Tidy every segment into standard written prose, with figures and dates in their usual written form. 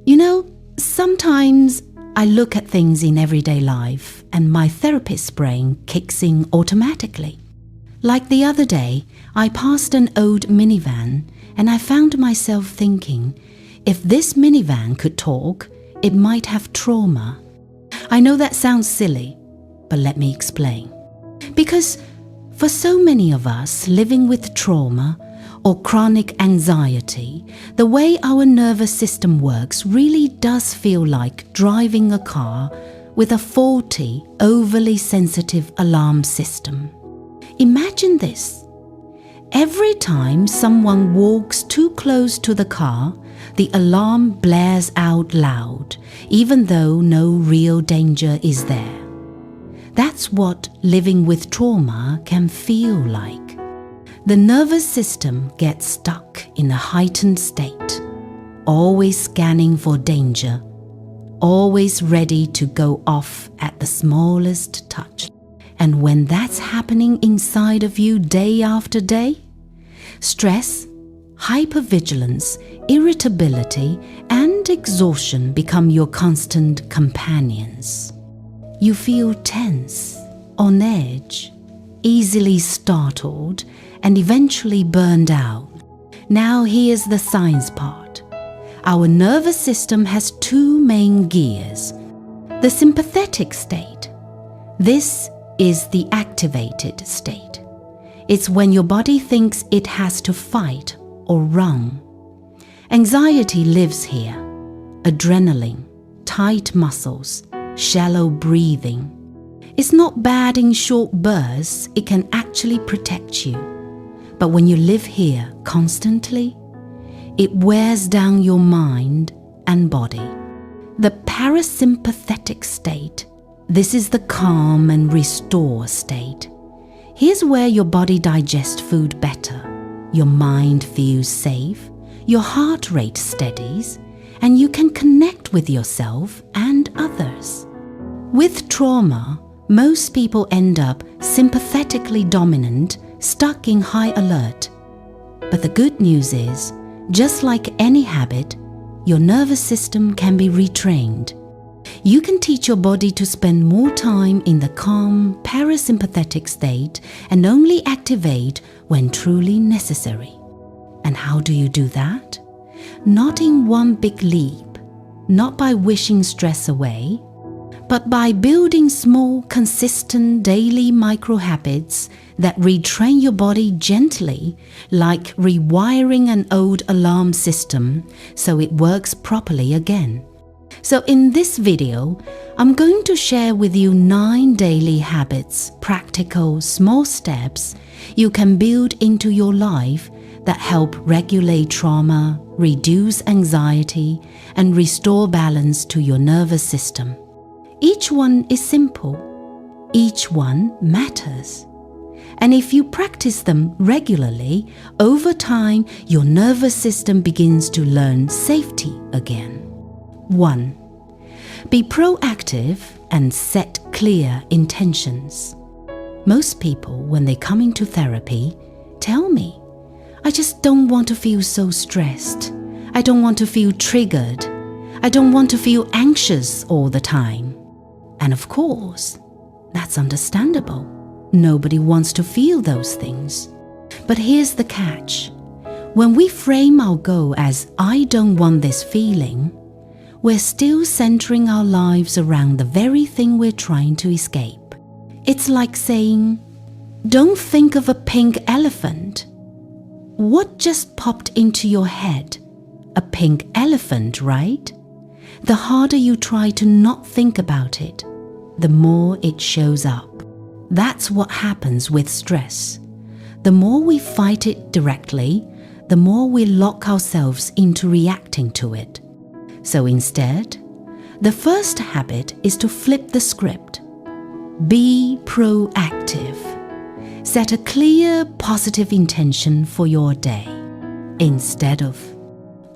You know, sometimes I look at things in everyday life and my therapist's brain kicks in automatically. Like the other day, I passed an old minivan and I found myself thinking, if this minivan could talk, it might have trauma. I know that sounds silly, but let me explain. Because for so many of us living with trauma or chronic anxiety, the way our nervous system works really does feel like driving a car with a faulty, overly sensitive alarm system. Imagine this. Every time someone walks too close to the car, the alarm blares out loud, even though no real danger is there. That's what living with trauma can feel like. The nervous system gets stuck in a heightened state, always scanning for danger, always ready to go off at the smallest touch. And when that's happening inside of you day after day, stress, hypervigilance, irritability, and exhaustion become your constant companions. You feel tense, on edge, easily startled, and eventually burned out. Now here's the science part. Our nervous system has two main gears. The sympathetic state. This is the activated state. It's when your body thinks it has to fight or run. Anxiety lives here. Adrenaline, tight muscles, shallow breathing. It's not bad in short bursts, it can actually protect you. But when you live here constantly, it wears down your mind and body. The parasympathetic state, this is the calm and restore state. Here's where your body digests food better, your mind feels safe, your heart rate steadies, and you can connect with yourself and others. With trauma, most people end up sympathetically dominant, stuck in high alert. But the good news is, just like any habit, your nervous system can be retrained. You can teach your body to spend more time in the calm, parasympathetic state and only activate when truly necessary. And how do you do that? Not in one big leap, not by wishing stress away, but by building small, consistent daily micro-habits that retrain your body gently, like rewiring an old alarm system so it works properly again. So in this video, I'm going to share with you 9 daily habits, practical, small steps you can build into your life that help regulate trauma, reduce anxiety, and restore balance to your nervous system. Each one is simple. Each one matters. And if you practice them regularly, over time, your nervous system begins to learn safety again. 1. Be proactive and set clear intentions. Most people, when they come into therapy, tell me, I just don't want to feel so stressed. I don't want to feel triggered. I don't want to feel anxious all the time. And of course, that's understandable. Nobody wants to feel those things. But here's the catch. When we frame our goal as, I don't want this feeling, we're still centering our lives around the very thing we're trying to escape. It's like saying, don't think of a pink elephant. What just popped into your head? A pink elephant, right? The harder you try to not think about it, the more it shows up. That's what happens with stress. The more we fight it directly, the more we lock ourselves into reacting to it. So instead, the first habit is to flip the script. Be proactive. Set a clear, positive intention for your day. Instead of,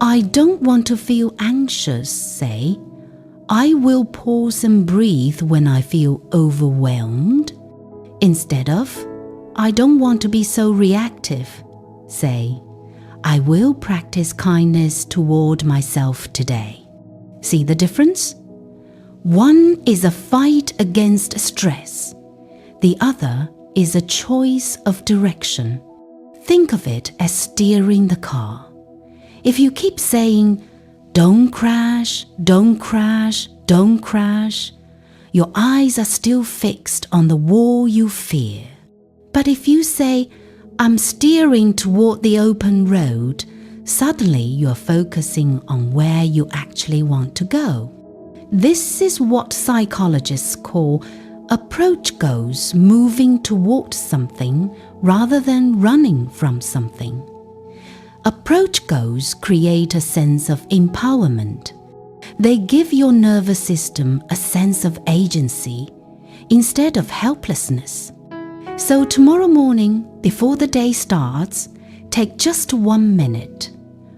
I don't want to feel anxious, say, I will pause and breathe when I feel overwhelmed. Instead of, I don't want to be so reactive, say, I will practice kindness toward myself today. See the difference? One is a fight against stress. The other is a choice of direction. Think of it as steering the car. If you keep saying, "Don't crash, don't crash, don't crash," your eyes are still fixed on the wall you fear. But if you say, "I'm steering toward the open road," suddenly you're focusing on where you actually want to go. This is what psychologists call approach goals, moving towards something rather than running from something. Approach goals create a sense of empowerment. They give your nervous system a sense of agency instead of helplessness. So tomorrow morning, before the day starts, take just 1 minute.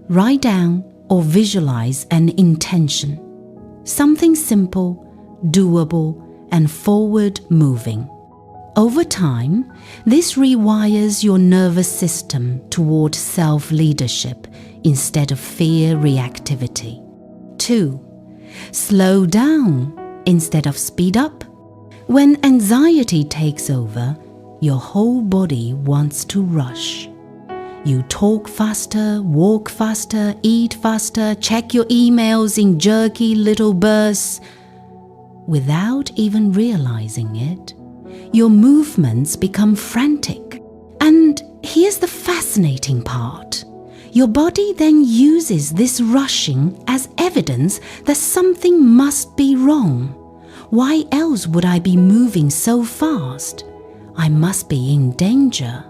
Write down or visualize an intention. Something simple, doable, and forward-moving. Over time, this rewires your nervous system toward self-leadership instead of fear reactivity. 2. Slow down instead of speed up. When anxiety takes over, your whole body wants to rush. You talk faster, walk faster, eat faster, check your emails in jerky little bursts. Without even realizing it, your movements become frantic. And here's the fascinating part. Your body then uses this rushing as evidence that something must be wrong. Why else would I be moving so fast? I must be in danger.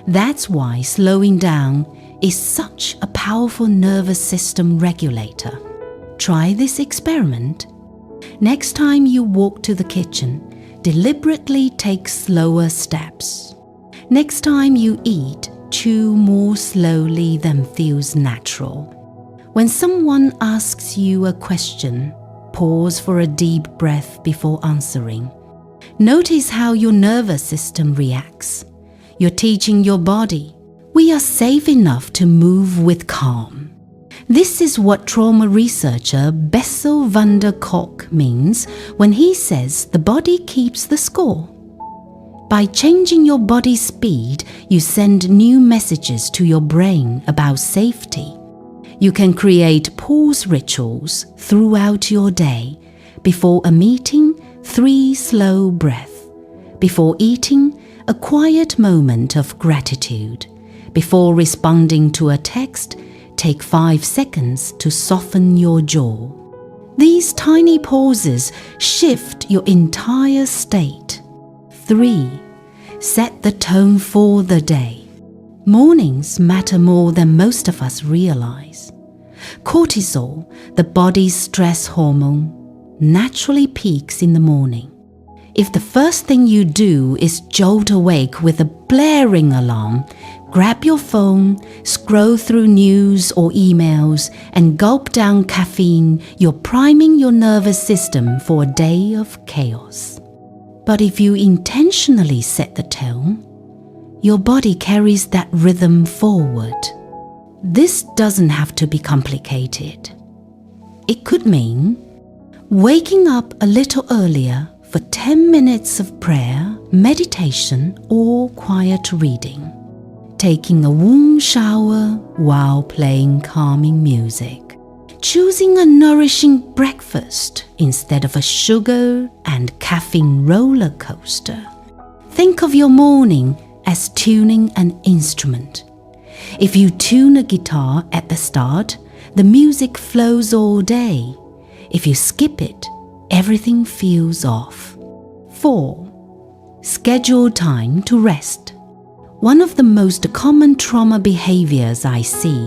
That's why slowing down is such a powerful nervous system regulator. Try this experiment. Next time you walk to the kitchen, deliberately take slower steps. Next time you eat, chew more slowly than feels natural. When someone asks you a question, pause for a deep breath before answering. Notice how your nervous system reacts. You're teaching your body, we are safe enough to move with calm. This is what trauma researcher Bessel van der Kolk means when he says the body keeps the score. By changing your body's speed, you send new messages to your brain about safety. You can create pause rituals throughout your day. Before a meeting, 3 slow breaths. Before eating, a quiet moment of gratitude. Before responding to a text, take 5 seconds to soften your jaw. These tiny pauses shift your entire state. 3. Set the tone for the day. Mornings matter more than most of us realize. Cortisol, the body's stress hormone, naturally peaks in the morning. If the first thing you do is jolt awake with a blaring alarm, grab your phone, scroll through news or emails, and gulp down caffeine, you're priming your nervous system for a day of chaos. But if you intentionally set the tone, your body carries that rhythm forward. This doesn't have to be complicated. It could mean waking up a little earlier for 10 minutes of prayer, meditation, or quiet reading. Taking a warm shower while playing calming music. Choosing a nourishing breakfast instead of a sugar and caffeine roller coaster. Think of your morning as tuning an instrument. If you tune a guitar at the start, the music flows all day. If you skip it, everything feels off. 4. Schedule time to rest. One of the most common trauma behaviors I see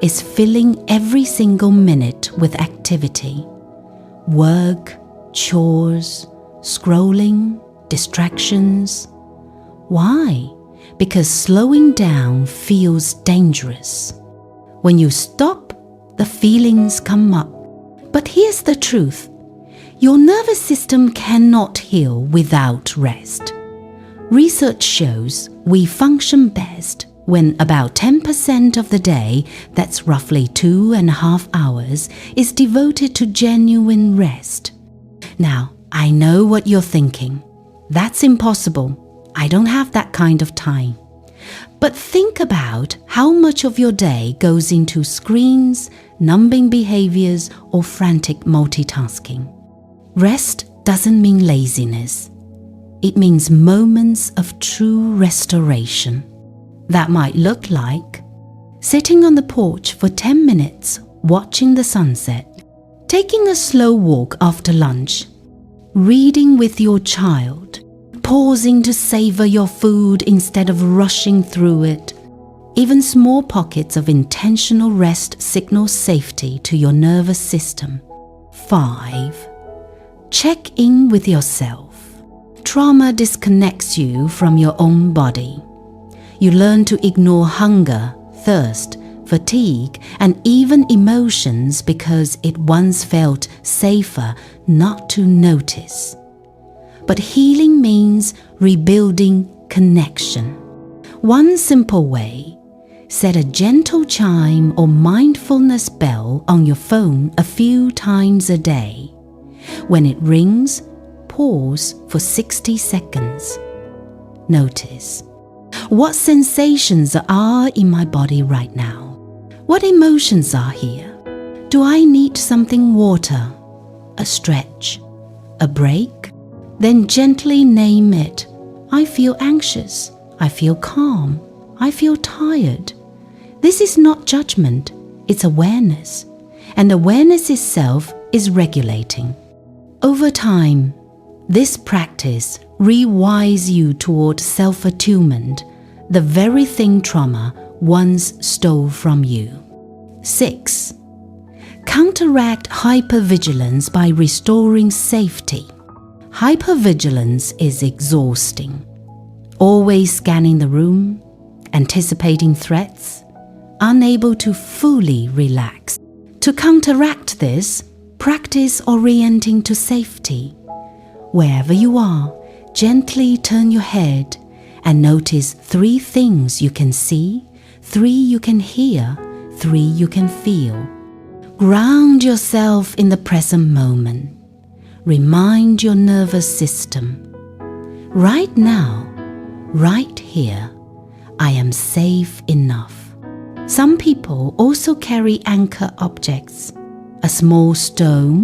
is filling every single minute with activity. Work, chores, scrolling, distractions. Why? Because slowing down feels dangerous. When you stop, the feelings come up. But here's the truth. Your nervous system cannot heal without rest. Research shows we function best when about 10% of the day, that's roughly 2.5 hours, is devoted to genuine rest. Now, I know what you're thinking. That's impossible. I don't have that kind of time. But think about how much of your day goes into screens, numbing behaviors, or frantic multitasking. Rest doesn't mean laziness. It means moments of true restoration. That might look like sitting on the porch for 10 minutes, watching the sunset, taking a slow walk after lunch, reading with your child, pausing to savor your food instead of rushing through it. Even small pockets of intentional rest signal safety to your nervous system. 5. Check in with yourself. Trauma disconnects you from your own body. You learn to ignore hunger, thirst, fatigue, and even emotions because it once felt safer not to notice. But healing means rebuilding connection. One simple way: set a gentle chime or mindfulness bell on your phone a few times a day. When it rings, pause for 60 seconds. Notice, what sensations are in my body right now? What emotions are here? Do I need something water, a stretch, a break? Then gently name it. I feel anxious. I feel calm. I feel tired. This is not judgment, it's awareness. And awareness itself is regulating. Over time, this practice rewires you toward self-attunement, the very thing trauma once stole from you. 6. Counteract hypervigilance by restoring safety. Hypervigilance is exhausting. Always scanning the room, anticipating threats, unable to fully relax. To counteract this, practice orienting to safety. Wherever you are, gently turn your head and notice 3 things you can see, 3 you can hear, 3 you can feel. Ground yourself in the present moment. Remind your nervous system. Right now, right here, I am safe enough. Some people also carry anchor objects, a small stone,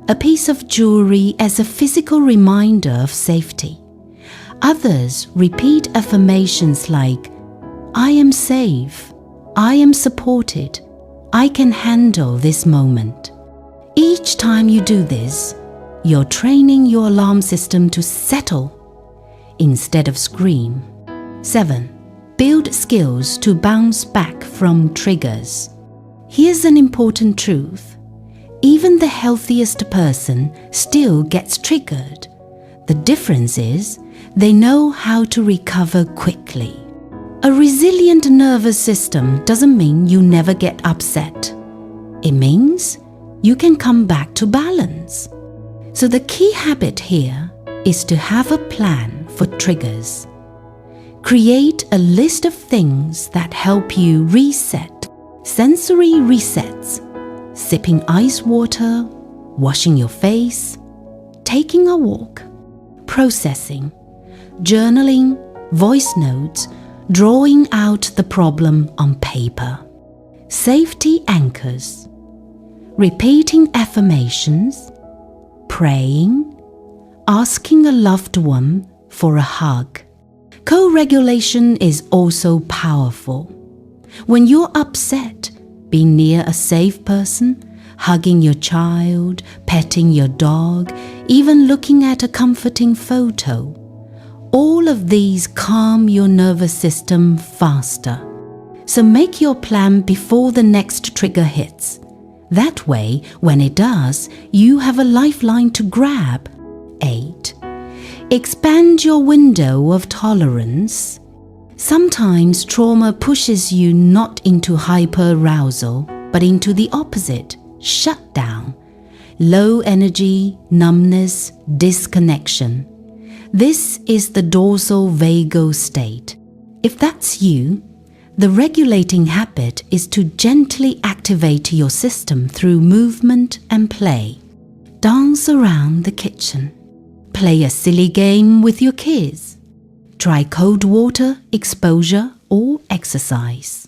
a piece of jewelry as a physical reminder of safety. Others repeat affirmations like, I am safe, I am supported, I can handle this moment. Each time you do this, you're training your alarm system to settle instead of scream. 7. Build skills to bounce back from triggers. Here's an important truth. Even the healthiest person still gets triggered. The difference is they know how to recover quickly. A resilient nervous system doesn't mean you never get upset. It means you can come back to balance. So the key habit here is to have a plan for triggers. Create a list of things that help you reset. Sensory resets. Sipping ice water, washing your face, taking a walk, processing, journaling, voice notes, drawing out the problem on paper. Safety anchors, repeating affirmations, praying, asking a loved one for a hug. Co-regulation is also powerful. When you're upset, being near a safe person, hugging your child, petting your dog, even looking at a comforting photo, all of these calm your nervous system faster. So make your plan before the next trigger hits. That way, when it does, you have a lifeline to grab. 8. Expand your window of tolerance. Sometimes trauma pushes you not into hyper-arousal, but into the opposite, shutdown, low energy, numbness, disconnection. This is the dorsal vagal state. If that's you, The regulating habit is to gently activate your system through movement and play. Dance around the kitchen. Play a silly game with your kids. Try cold water, exposure, or exercise.